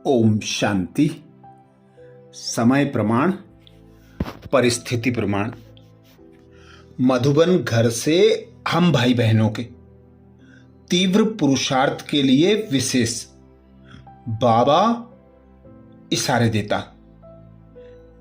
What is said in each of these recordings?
ओम शांति। समय प्रमाण, परिस्थिति प्रमाण। मधुबन घर से हम भाई बहनों के तीव्र पुरुषार्थ के लिए विशेष बाबा इशारे देता।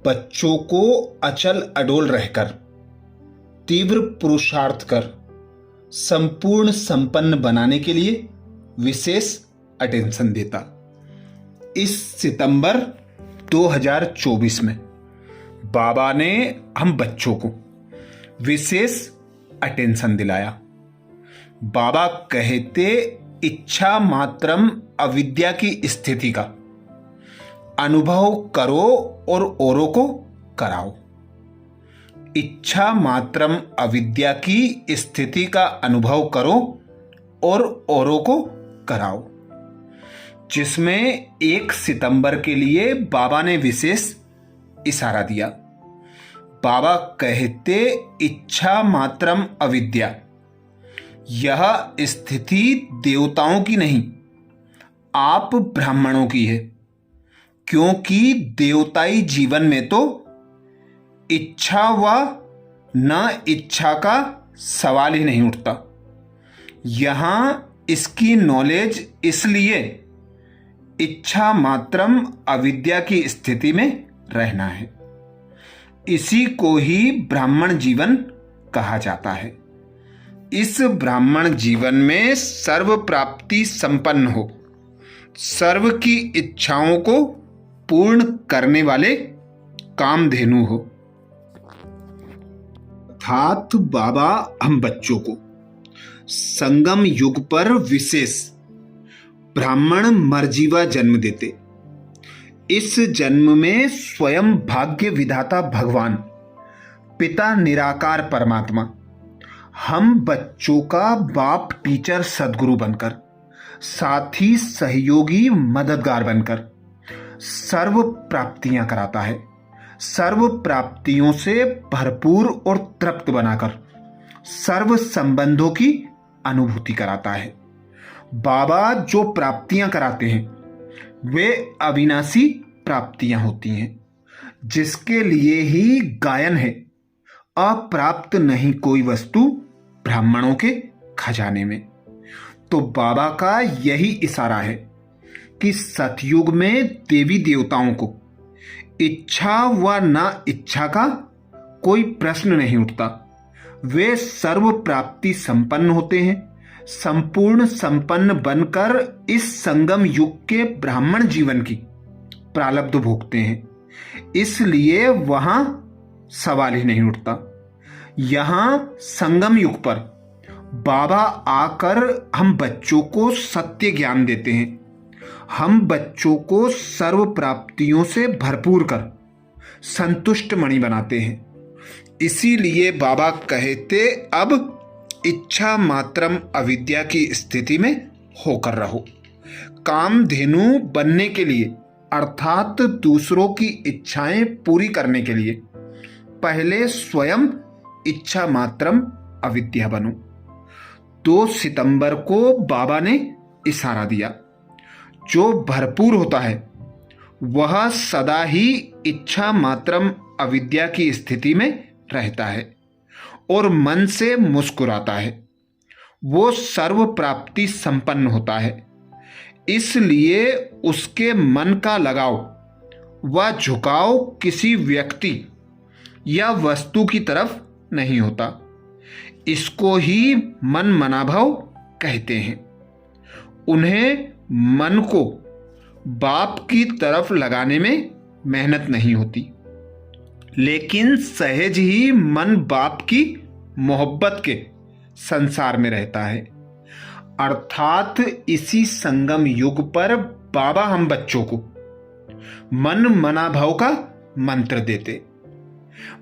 बच्चों को अचल अडोल रहकर तीव्र पुरुषार्थ कर संपूर्ण संपन्न बनाने के लिए विशेष अटेंशन देता। इस सितंबर 2024 में बाबा ने हम बच्चों को विशेष अटेंशन दिलाया। बाबा कहते इच्छा मात्रम अविद्या की स्थिति का अनुभव करो और औरों को कराओ। इच्छा मात्रम अविद्या की स्थिति का अनुभव करो और औरों को कराओ, जिसमें 1 सितंबर के लिए बाबा ने विशेष इशारा दिया। बाबा कहते इच्छा मात्रम अविद्या, यह स्थिति देवताओं की नहीं, आप ब्राह्मणों की है। क्योंकि देवताई जीवन में तो इच्छा व न इच्छा का सवाल ही नहीं उठता। यहां इसकी नॉलेज इसलिए इच्छा मात्रम अविद्या की स्थिति में रहना है। इसी को ही ब्राह्मण जीवन कहा जाता है। इस ब्राह्मण जीवन में सर्व प्राप्ति संपन्न हो, सर्व की इच्छाओं को पूर्ण करने वाले कामधेनु हो। अर्थात बाबा हम बच्चों को संगम युग पर विशेष ब्राह्मण मर्जीवा जन्म देते। इस जन्म में स्वयं भाग्य विधाता भगवान पिता निराकार परमात्मा हम बच्चों का बाप टीचर सदगुरु बनकर, साथी सहयोगी मददगार बनकर सर्व प्राप्तियां कराता है। सर्व प्राप्तियों से भरपूर और तृप्त बनाकर सर्व संबंधों की अनुभूति कराता है। बाबा जो प्राप्तियां कराते हैं वे अविनाशी प्राप्तियां होती हैं, जिसके लिए ही गायन है, अप्राप्त नहीं कोई वस्तु ब्राह्मणों के खजाने में। तो बाबा का यही इशारा है कि सतयुग में देवी देवताओं को इच्छा व ना इच्छा का कोई प्रश्न नहीं उठता। वे सर्व प्राप्ति संपन्न होते हैं, संपूर्ण संपन्न बनकर इस संगम युग के ब्राह्मण जीवन की प्रारब्ध भोगते हैं। इसलिए वहां सवाल ही नहीं उठता। यहां संगम युग पर बाबा आकर हम बच्चों को सत्य ज्ञान देते हैं। हम बच्चों को सर्व प्राप्तियों से भरपूर कर संतुष्ट मणि बनाते हैं। इसीलिए बाबा कहते अब इच्छा मात्रम अविद्या की स्थिति में होकर रहो। कामधेनु बनने के लिए अर्थात दूसरों की इच्छाएं पूरी करने के लिए पहले स्वयं इच्छा मात्रम अविद्या बनो। 2 सितंबर को बाबा ने इशारा दिया, जो भरपूर होता है वह सदा ही इच्छा मात्रम अविद्या की स्थिति में रहता है और मन से मुस्कुराता है। वो सर्व प्राप्ति संपन्न होता है। इसलिए उसके मन का लगाव व झुकाव किसी व्यक्ति या वस्तु की तरफ नहीं होता। इसको ही मन मनाभाव कहते हैं। उन्हें मन को बाप की तरफ लगाने में मेहनत नहीं होती, लेकिन सहज ही मन बाप की मोहब्बत के संसार में रहता है। अर्थात इसी संगम युग पर बाबा हम बच्चों को मन मनाभव का मंत्र देते।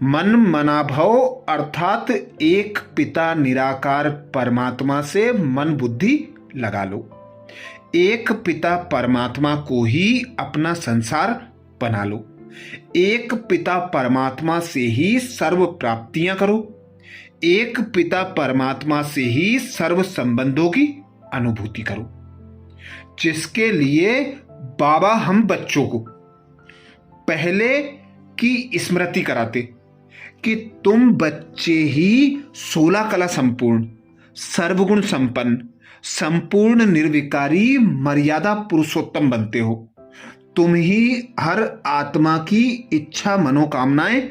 मन मनाभव अर्थात एक पिता निराकार परमात्मा से मन बुद्धि लगा लो। एक पिता परमात्मा को ही अपना संसार बना लो। एक पिता परमात्मा से ही सर्व प्राप्तियां करो। एक पिता परमात्मा से ही सर्व संबंधों की अनुभूति करो, जिसके लिए बाबा हम बच्चों को पहले की स्मृति कराते कि तुम बच्चे ही 16 कला संपूर्ण, सर्वगुण संपन्न, संपूर्ण निर्विकारी मर्यादा पुरुषोत्तम बनते हो। तुम ही हर आत्मा की इच्छा मनोकामनाएं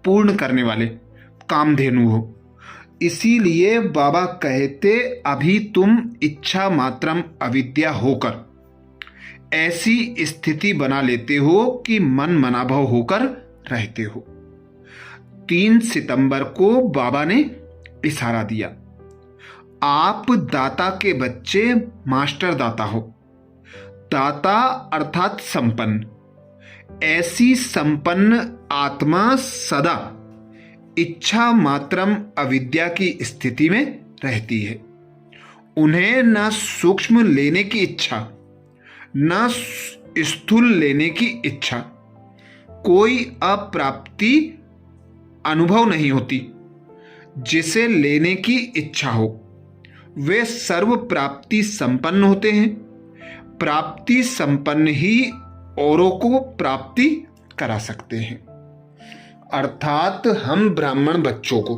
पूर्ण करने वाले कामधेनु हो। इसीलिए बाबा कहते अभी तुम इच्छा मात्रम अविद्या होकर ऐसी स्थिति बना लेते हो कि मन मनाभव होकर रहते हो। 3 सितंबर को बाबा ने इशारा दिया, आप दाता के बच्चे मास्टर दाता हो। दाता अर्थात संपन्न, ऐसी संपन्न आत्मा सदा इच्छा मात्रम अविद्या की स्थिति में रहती है। उन्हें न सूक्ष्म लेने की इच्छा, न स्थूल लेने की इच्छा, कोई अप्राप्ति अनुभव नहीं होती जिसे लेने की इच्छा हो। वे सर्व प्राप्ति संपन्न होते हैं। प्राप्ति संपन्न ही औरों को प्राप्ति करा सकते हैं। अर्थात हम ब्राह्मण बच्चों को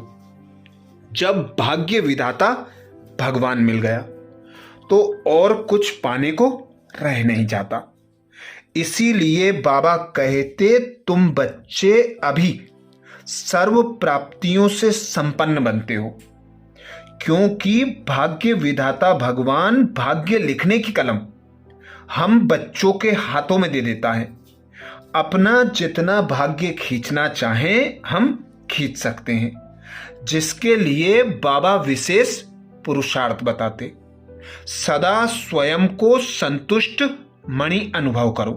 जब भाग्य विधाता भगवान मिल गया तो और कुछ पाने को रह नहीं जाता। इसीलिए बाबा कहते तुम बच्चे अभी सर्व प्राप्तियों से संपन्न बनते हो, क्योंकि भाग्य विधाता भगवान भाग्य लिखने की कलम हम बच्चों के हाथों में दे देता है। अपना जितना भाग्य खींचना चाहें हम खींच सकते हैं, जिसके लिए बाबा विशेष पुरुषार्थ बताते। सदा स्वयं को संतुष्ट मणि अनुभव करो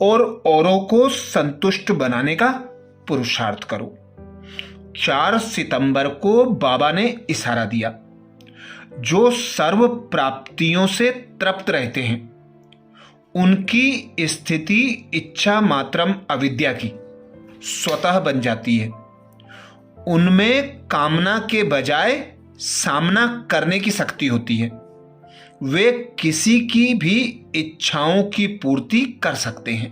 और औरों को संतुष्ट बनाने का पुरुषार्थ करो। 4 सितंबर को बाबा ने इशारा दिया, जो सर्व प्राप्तियों से तृप्त रहते हैं उनकी स्थिति इच्छा मात्रम अविद्या की स्वतः बन जाती है। उनमें कामना के बजाय सामना करने की शक्ति होती है। वे किसी की भी इच्छाओं की पूर्ति कर सकते हैं।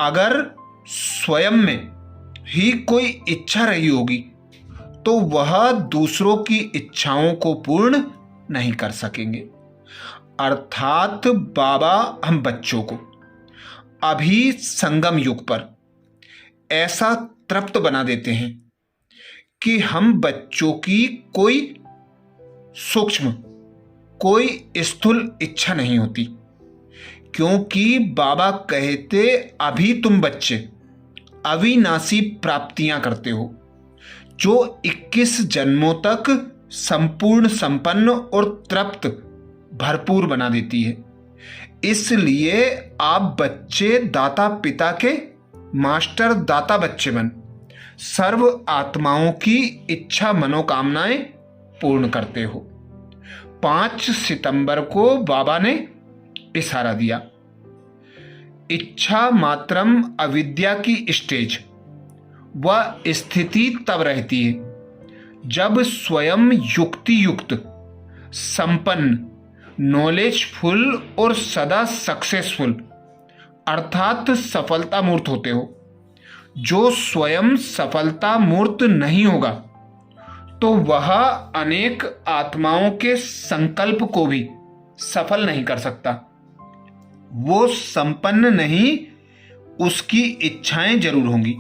अगर स्वयं में ही कोई इच्छा रही होगी तो वह दूसरों की इच्छाओं को पूर्ण नहीं कर सकेंगे। अर्थात बाबा हम बच्चों को अभी संगम युग पर ऐसा तृप्त बना देते हैं कि हम बच्चों की कोई सूक्ष्म, कोई स्थूल इच्छा नहीं होती, क्योंकि बाबा कहते अभी तुम बच्चे अविनाशी प्राप्तियां करते हो, जो 21 जन्मों तक संपूर्ण संपन्न और तृप्त भरपूर बना देती है। इसलिए आप बच्चे दाता पिता के मास्टर दाता बच्चे बन सर्व आत्माओं की इच्छा मनोकामनाएं पूर्ण करते हो। 5 सितंबर को बाबा ने इशारा दिया, इच्छा मात्रम अविद्या की स्टेज व स्थिति तब रहती है जब स्वयं युक्ति युक्त, संपन्न, नॉलेजफुल और सदा सक्सेसफुल अर्थात सफलता मूर्त होते हो। जो स्वयं सफलता मूर्त नहीं होगा तो वह अनेक आत्माओं के संकल्प को भी सफल नहीं कर सकता। वो संपन्न नहीं, उसकी इच्छाएं जरूर होंगी,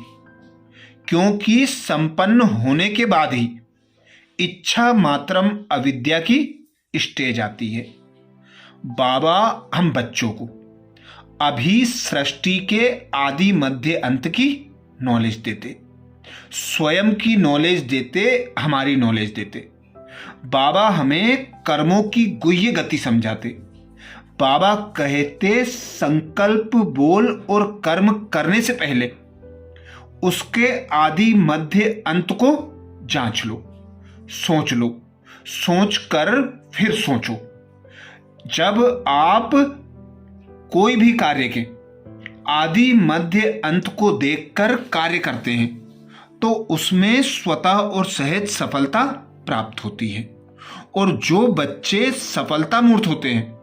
क्योंकि संपन्न होने के बाद ही इच्छा मात्रम अविद्या की स्टेज आती है। बाबा हम बच्चों को अभी सृष्टि के आदि मध्य अंत की नॉलेज देते, स्वयं की नॉलेज देते, हमारी नॉलेज देते। बाबा हमें कर्मों की गुह्य गति समझाते। बाबा कहते संकल्प बोल और कर्म करने से पहले उसके आदि मध्य अंत को जांच लो, सोच लो, सोच कर फिर सोचो। जब आप कोई भी कार्य के आदि मध्य अंत को देखकर कार्य करते हैं तो उसमें स्वतः और सहज सफलता प्राप्त होती है। और जो बच्चे सफलता मूर्त होते हैं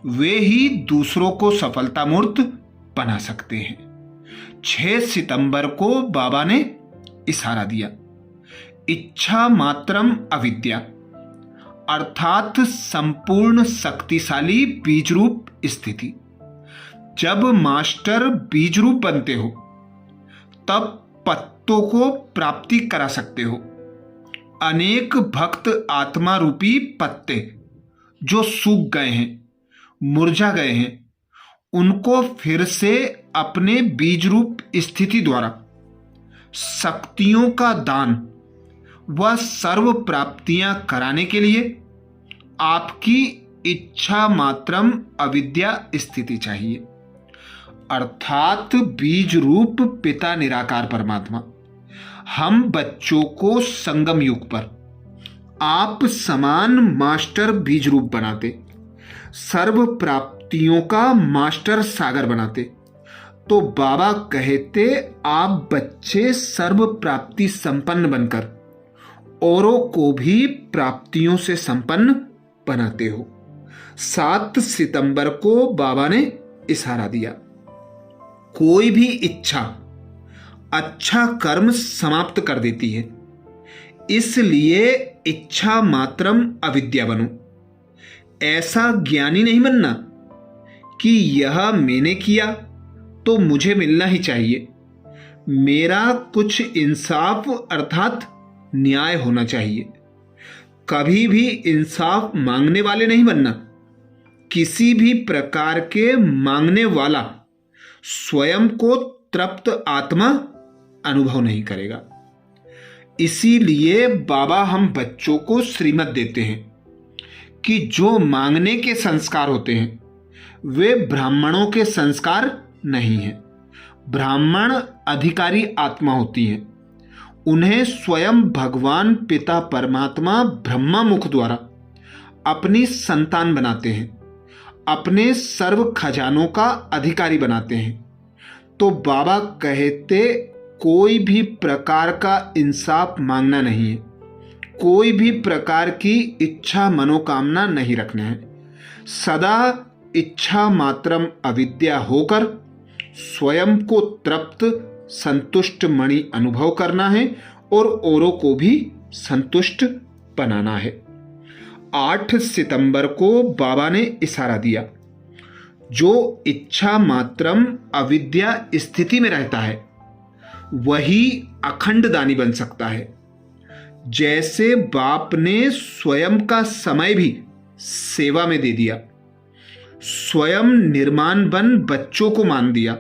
वे ही दूसरों को सफलता मूर्त बना सकते हैं। 6 सितंबर को बाबा ने इशारा दिया। इच्छा मात्रम अविद्या अर्थात संपूर्ण शक्तिशाली बीज रूप स्थिति। जब मास्टर बीज रूप बनते हो तब पत्तों को प्राप्ति करा सकते हो। अनेक भक्त आत्मा रूपी पत्ते जो सूख गए हैं, मुरझा गए हैं, उनको फिर से अपने बीज रूप स्थिति द्वारा शक्तियों का दान व सर्व प्राप्तियां कराने के लिए आपकी इच्छा मात्रम अविद्या स्थिति चाहिए। अर्थात बीज रूप पिता निराकार परमात्मा हम बच्चों को संगम युग पर आप समान मास्टर बीज रूप बनाते, सर्व प्राप्तियों का मास्टर सागर बनाते, तो बाबा कहते आप बच्चे सर्व प्राप्ति संपन्न बनकर औरों को भी प्राप्तियों से संपन्न बनाते हो। 7 सितंबर को बाबा ने इशारा दिया। कोई भी इच्छा अच्छा कर्म समाप्त कर देती है, इसलिए इच्छा मात्रम अविद्या बनो। ऐसा ज्ञानी नहीं बनना कि यह मैंने किया तो मुझे मिलना ही चाहिए, मेरा कुछ इंसाफ अर्थात न्याय होना चाहिए। कभी भी इंसाफ मांगने वाले नहीं बनना। किसी भी प्रकार के मांगने वाला स्वयं को तृप्त आत्मा अनुभव नहीं करेगा। इसीलिए बाबा हम बच्चों को श्रीमत देते हैं कि जो मांगने के संस्कार होते हैं वे ब्राह्मणों के संस्कार नहीं हैं। ब्राह्मण अधिकारी आत्मा होती हैं। उन्हें स्वयं भगवान पिता परमात्मा ब्रह्मा मुख द्वारा अपनी संतान बनाते हैं, अपने सर्व खजानों का अधिकारी बनाते हैं। तो बाबा कहते कोई भी प्रकार का इंसाफ मांगना नहीं है, कोई भी प्रकार की इच्छा मनोकामना नहीं रखना है। सदा इच्छा मात्रम अविद्या होकर स्वयं को तृप्त संतुष्ट मणि अनुभव करना है और औरों को भी संतुष्ट बनाना है। 8 सितंबर को बाबा ने इशारा दिया। जो इच्छा मात्रम अविद्या स्थिति में रहता है वही अखंड दानी बन सकता है। जैसे बाप ने स्वयं का समय भी सेवा में दे दिया, स्वयं निर्माण बन बच्चों को मान दिया,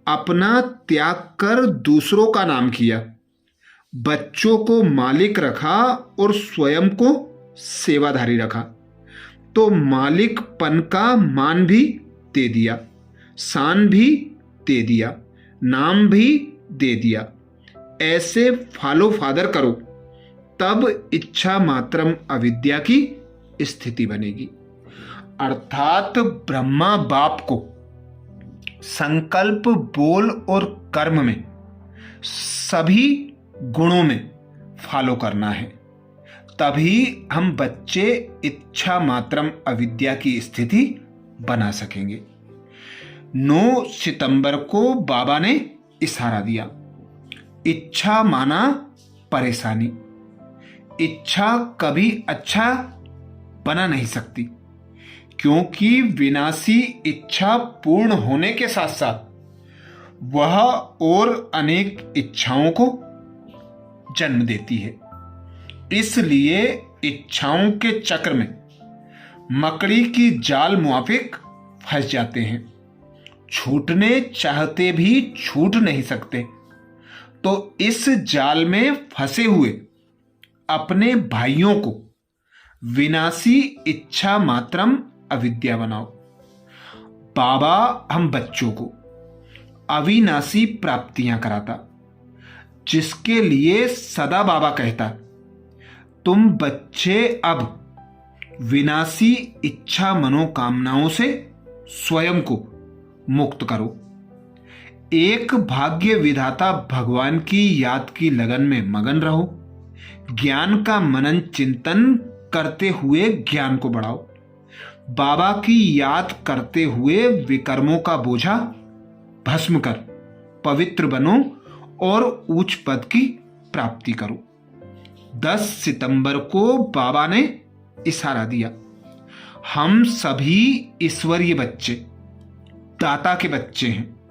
अपना त्याग कर दूसरों का नाम किया, बच्चों को मालिक रखा और स्वयं को सेवाधारी रखा, तो मालिकपन का मान भी दे दिया, शान भी दे दिया, नाम भी दे दिया। ऐसे फॉलो फादर करो तब इच्छा मात्रम अविद्या की स्थिति बनेगी। अर्थात ब्रह्मा बाप को संकल्प, बोल और कर्म में सभी गुणों में फॉलो करना है, तभी हम बच्चे इच्छा मात्रम अविद्या की स्थिति बना सकेंगे। 9 सितंबर को बाबा ने इशारा दिया। इच्छा माना परेशानी। इच्छा कभी अच्छा बना नहीं सकती, क्योंकि विनाशी इच्छा पूर्ण होने के साथ साथ वह और अनेक इच्छाओं को जन्म देती है। इसलिए इच्छाओं के चक्र में मकड़ी की जाल मुआफिक फंस जाते हैं। छूटने चाहते भी छूट नहीं सकते, तो इस जाल में फंसे हुए अपने भाइयों को विनाशी इच्छा मात्रम अविद्या बनाओ। बाबा हम बच्चों को अविनाशी प्राप्तियां कराता, जिसके लिए सदा बाबा कहता तुम बच्चे अब विनाशी इच्छा मनोकामनाओं से स्वयं को मुक्त करो। एक भाग्य विधाता भगवान की याद की लगन में मगन रहो। ज्ञान का मनन चिंतन करते हुए ज्ञान को बढ़ाओ। बाबा की याद करते हुए विकर्मों का बोझा भस्म कर पवित्र बनो और उच्च पद की प्राप्ति करो। 10 सितंबर को बाबा ने इशारा दिया। हम सभी ईश्वरीय बच्चे, दाता के बच्चे हैं।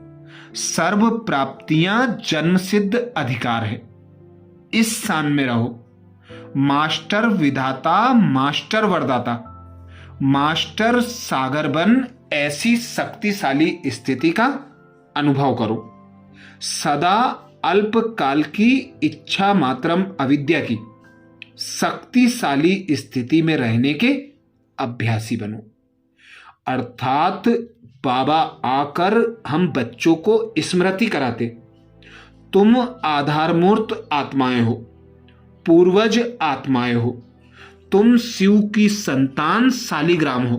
सर्व प्राप्तियां जन्मसिद्ध अधिकार है। इस स्थान में रहो। मास्टर विधाता, मास्टर वरदाता, मास्टर सागर बन ऐसी शक्तिशाली स्थिति का अनुभव करो। सदा अल्पकाल की इच्छा मात्रम अविद्या की शक्तिशाली स्थिति में रहने के अभ्यासी बनो। अर्थात बाबा आकर हम बच्चों को स्मृति कराते, तुम आधारमूर्त आत्माएं हो, पूर्वज आत्माएं हो, तुम शिव की संतान शालिग्राम हो,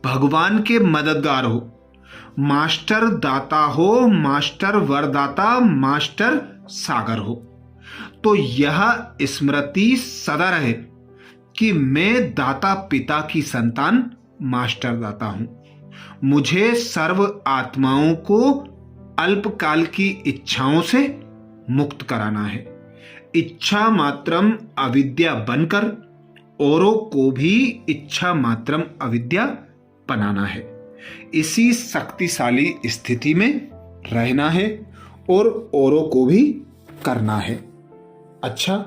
भगवान के मददगार हो, मास्टर दाता हो, मास्टर वरदाता, मास्टर सागर हो। तो यह स्मृति सदा रहे कि मैं दाता पिता की संतान मास्टर दाता हूं। मुझे सर्व आत्माओं को अल्पकाल की इच्छाओं से मुक्त कराना है। इच्छा मात्रम अविद्या बनकर औरों को भी इच्छा मात्रम अविद्या बनाना है। इसी शक्तिशाली स्थिति में रहना है और औरों को भी करना है। अच्छा,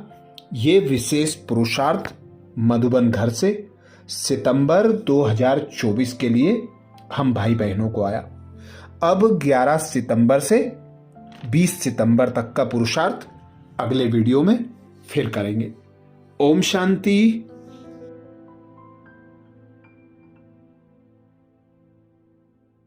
ये विशेष पुरुषार्थ मधुबन घर से सितंबर 2024 के लिए हम भाई बहनों को आया। अब 11 सितंबर से 20 सितंबर तक का पुरुषार्थ अगले वीडियो में फिर करेंगे। ओम शांति।